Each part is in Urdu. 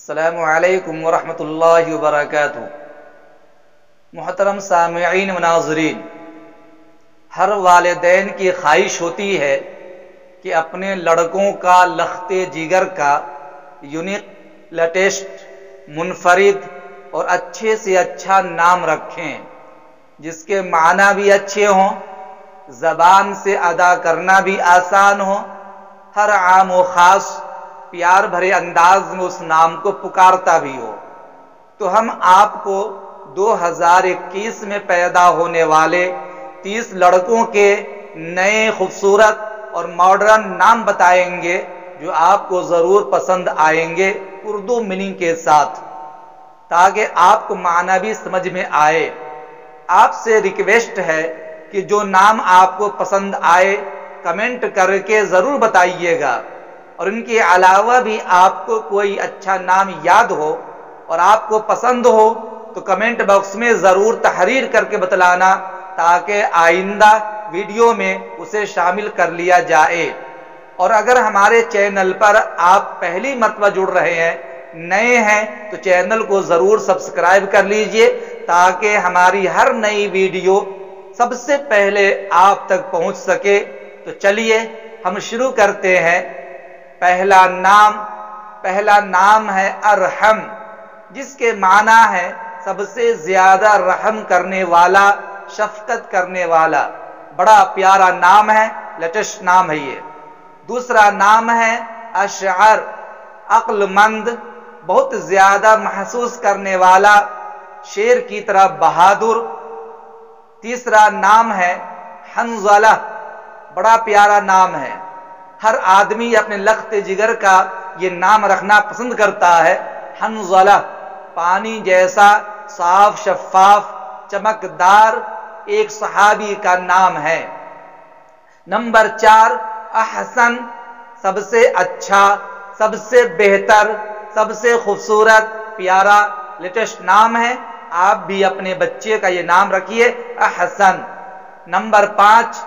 السلام علیکم ورحمۃ اللہ وبرکاتہ۔ محترم سامعین و ناظرین، ہر والدین کی خواہش ہوتی ہے کہ اپنے لڑکوں کا لخت جگر کا یونیک، لیٹسٹ، منفرد اور اچھے سے اچھا نام رکھیں، جس کے معنی بھی اچھے ہوں، زبان سے ادا کرنا بھی آسان ہو، ہر عام و خاص پیار بھرے انداز میں اس نام کو پکارتا بھی ہو۔ تو ہم آپ کو 2021 میں پیدا ہونے والے 30 لڑکوں کے نئے خوبصورت اور ماڈرن نام بتائیں گے جو آپ کو ضرور پسند آئیں گے، اردو میننگ کے ساتھ، تاکہ آپ کو معنی بھی سمجھ میں آئے۔ آپ سے ریکویسٹ ہے کہ جو نام آپ کو پسند آئے کمنٹ کر کے ضرور بتائیے گا، اور ان کے علاوہ بھی آپ کو کوئی اچھا نام یاد ہو اور آپ کو پسند ہو تو کمنٹ باکس میں ضرور تحریر کر کے بتلانا، تاکہ آئندہ ویڈیو میں اسے شامل کر لیا جائے۔ اور اگر ہمارے چینل پر آپ پہلی مرتبہ جڑ رہے ہیں، نئے ہیں، تو چینل کو ضرور سبسکرائب کر لیجئے، تاکہ ہماری ہر نئی ویڈیو سب سے پہلے آپ تک پہنچ سکے۔ تو چلیے ہم شروع کرتے ہیں۔ پہلا نام ہے ارحم، جس کے معنی ہے سب سے زیادہ رحم کرنے والا، شفقت کرنے والا۔ بڑا پیارا نام ہے، لیٹسٹ نام ہے یہ۔ دوسرا نام ہے اشعر، عقل مند، بہت زیادہ محسوس کرنے والا، شیر کی طرح بہادر۔ تیسرا نام ہے حنظلہ، بڑا پیارا نام ہے۔ ہر آدمی اپنے لخت جگر کا یہ نام رکھنا پسند کرتا ہے۔ حنظلہ، پانی جیسا صاف شفاف چمکدار ایک صحابی کا نام ہے۔ نمبر 4 احسن، سب سے اچھا، سب سے بہتر، سب سے خوبصورت، پیارا، لیٹسٹ نام ہے۔ آپ بھی اپنے بچے کا یہ نام رکھیے، احسن۔ نمبر 5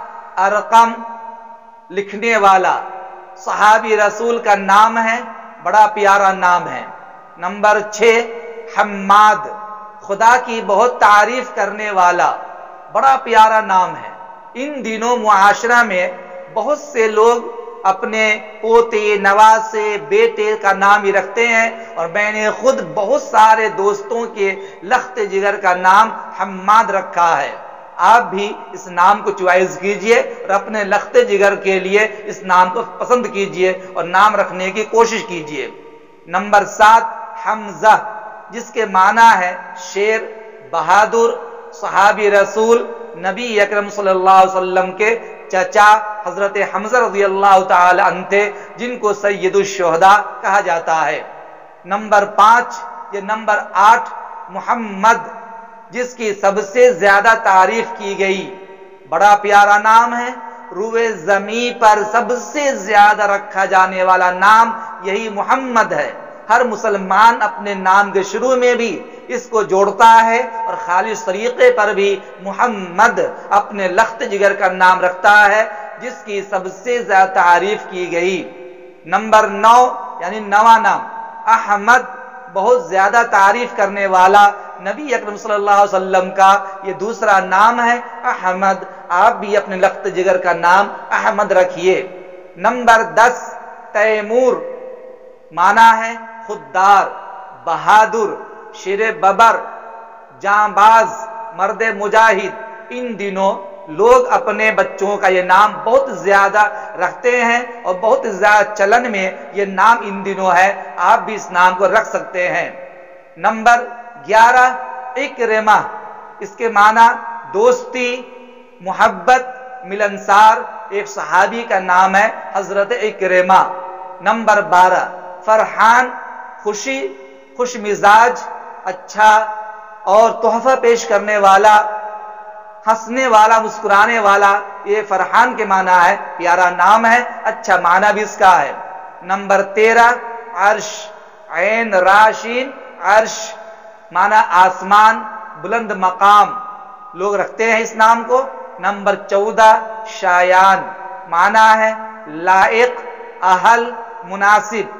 ارقم، لکھنے والا، صحابی رسول کا نام ہے، بڑا پیارا نام ہے۔ نمبر 6 حماد، خدا کی بہت تعریف کرنے والا، بڑا پیارا نام ہے۔ ان دنوں معاشرہ میں بہت سے لوگ اپنے پوتے، نواسے، بیٹے کا نام ہی رکھتے ہیں، اور میں نے خود بہت سارے دوستوں کے لخت جگر کا نام حماد رکھا ہے۔ آپ بھی اس نام کو چوائس کیجئے اور اپنے لخت جگر کے لیے اس نام کو پسند کیجئے اور نام رکھنے کی کوشش کیجئے۔ نمبر 7 حمزہ، جس کے معنی ہے شیر، بہادر، صحابی رسول، نبی اکرم صلی اللہ علیہ وسلم کے چچا حضرت حمزہ رضی اللہ تعالی عنہ تھے، جن کو سید الشہداء کہا جاتا ہے۔ نمبر 8 محمد، جس کی سب سے زیادہ تعریف کی گئی، بڑا پیارا نام ہے۔ روئے زمین پر سب سے زیادہ رکھا جانے والا نام یہی محمد ہے۔ ہر مسلمان اپنے نام کے شروع میں بھی اس کو جوڑتا ہے، اور خالص طریقے پر بھی محمد اپنے لخت جگر کا نام رکھتا ہے، جس کی سب سے زیادہ تعریف کی گئی۔ نمبر 9 یعنی نواں نام احمد، بہت زیادہ تعریف کرنے والا، نبی اکرم صلی اللہ علیہ وسلم کا یہ دوسرا نام ہے احمد۔ آپ بھی اپنے لخت جگر کا نام احمد رکھیے۔ نمبر 10 تیمور، معنی ہے خوددار، بہادر، شیر ببر، جانباز، مرد مجاہد۔ ان دنوں لوگ اپنے بچوں کا یہ نام بہت زیادہ رکھتے ہیں، اور بہت زیادہ چلن میں یہ نام ان دنوں ہے۔ آپ بھی اس نام کو رکھ سکتے ہیں۔ نمبر 11 اکرمہ، اس کے معنی دوستی، محبت، ملنسار، ایک صحابی کا نام ہے حضرت اکرمہ۔ نمبر 12 فرحان، خوشی، خوش مزاج، اچھا اور تحفہ پیش کرنے والا، ہنسنے والا، مسکرانے والا، یہ فرحان کے معنی ہے، پیارا نام ہے، اچھا معنی بھی اس کا ہے۔ نمبر 13 عرش، عین راشین، عرش، معنی آسمان، بلند مقام، لوگ رکھتے ہیں اس نام کو۔ نمبر 14 شایان، معنی ہے لائق، اہل، مناسب۔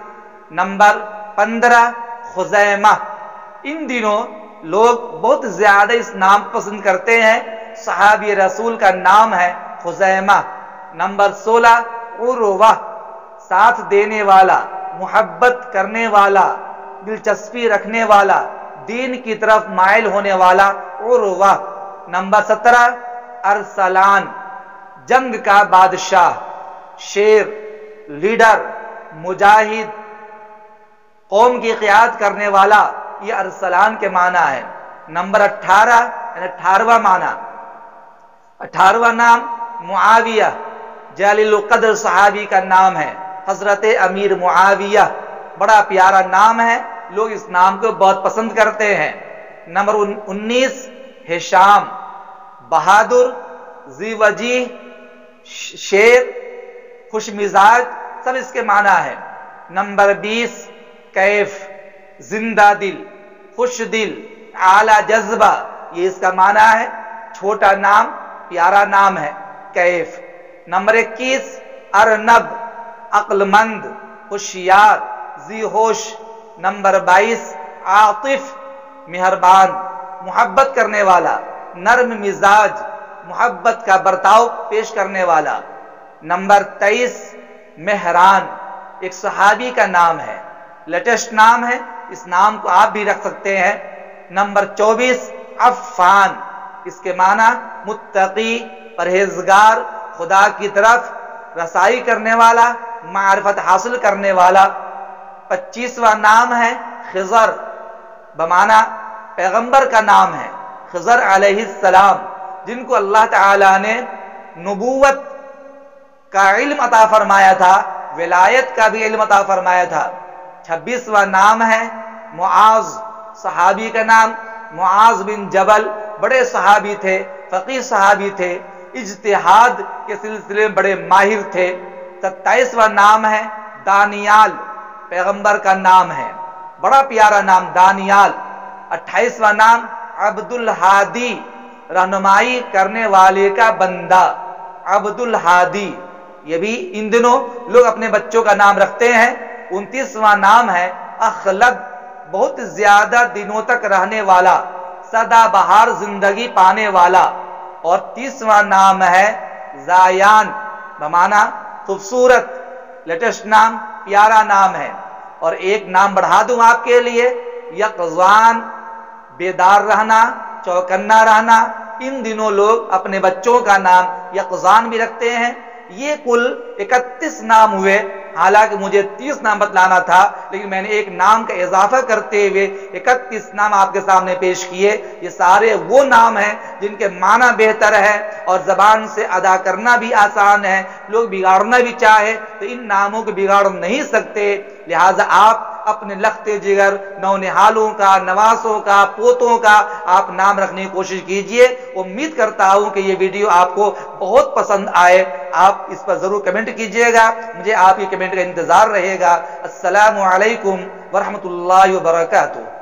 نمبر 15 خزیمہ۔ ان دنوں لوگ بہت زیادہ اس نام پسند کرتے ہیں۔ صحابی رسول کا نام ہے خزیمہ۔ نمبر 16 عروہ، ساتھ دینے والا، محبت کرنے والا، دلچسپی رکھنے والا، دین کی طرف مائل ہونے والا عروہ۔ نمبر 17 ارسلان، جنگ کا بادشاہ، شیر، لیڈر، مجاہد، قوم کی قیادت کرنے والا، یہ ارسلان کے معنی ہے۔ نمبر 18 یعنی 18واں معنی، 18واں نام معاویہ، جلیل القدر صحابی کا نام ہے، حضرت امیر معاویہ، بڑا پیارا نام ہے، لوگ اس نام کو بہت پسند کرتے ہیں۔ نمبر 19 ہشام، بہادر، ذی وجیہ، شیر، خوش مزاج، سب اس کے معنی ہے۔ نمبر 20 کیف، زندہ دل، خوش دل، اعلیٰ جذبہ، یہ اس کا معنی ہے، چھوٹا نام، پیارا نام ہے کیف۔ نمبر 21 ارنب، عقل مند، ہوشیار، ذی ہوش۔ نمبر 22 عاطف، مہربان، محبت کرنے والا، نرم مزاج، محبت کا برتاؤ پیش کرنے والا۔ نمبر 23 مہران، ایک صحابی کا نام ہے، لیٹسٹ نام ہے، اس نام کو آپ بھی رکھ سکتے ہیں۔ نمبر 24 عفان، اس کے معنی متقی، پرہیزگار، خدا کی طرف رسائی کرنے والا، معرفت حاصل کرنے والا۔ 25واں نام ہے خضر، بمعنی پیغمبر کا نام ہے، خضر علیہ السلام، جن کو اللہ تعالی نے نبوت کا علم عطا فرمایا تھا، ولایت کا بھی علم عطا فرمایا تھا۔ 26واں نام ہے معاذ، صحابی کا نام معاذ بن جبل، بڑے صحابی تھے، فقیہ صحابی تھے، اجتہاد کے سلسلے میں بڑے ماہر تھے۔ 27واں نام ہے دانیال، پیغمبر کا نام ہے، بڑا پیارا نام دانیال۔ 28واں نام عبد الہادی، رہنمائی کرنے والے کا بندہ، عبد الہادی، یہ بھی ان دنوں لوگ اپنے بچوں کا نام رکھتے ہیں۔ 29واں نام ہے اخلد، بہت زیادہ دنوں تک رہنے والا، سدا بہار زندگی پانے والا۔ اور 30واں نام ہے زایان، بمعنی خوبصورت، لیٹسٹ نام، پیارا نام ہے۔ اور ایک نام بڑھا دوں آپ کے لیے، یقظان، بیدار رہنا، چوکنا رہنا۔ ان دنوں لوگ اپنے بچوں کا نام یقظان بھی رکھتے ہیں۔ یہ کل 31 نام ہوئے، حالانکہ مجھے 30 نام بتلانا تھا، لیکن میں نے ایک نام کا اضافہ کرتے ہوئے 31 نام آپ کے سامنے پیش کیے۔ یہ سارے وہ نام ہیں جن کے معنی بہتر ہے اور زبان سے ادا کرنا بھی آسان ہے، لوگ بگاڑنا بھی چاہے تو ان ناموں کو بگاڑ نہیں سکتے۔ لہٰذا آپ اپنے لخت جگر نونہالوں کا، نواسوں کا، پوتوں کا آپ نام رکھنے کی کوشش کیجئے۔ امید کرتا ہوں کہ یہ ویڈیو آپ کو بہت پسند آئے۔ آپ اس پر ضرور کمنٹ کیجئے گا، مجھے آپ کی کمنٹ کا انتظار رہے گا۔ السلام علیکم ورحمۃ اللہ وبرکاتہ۔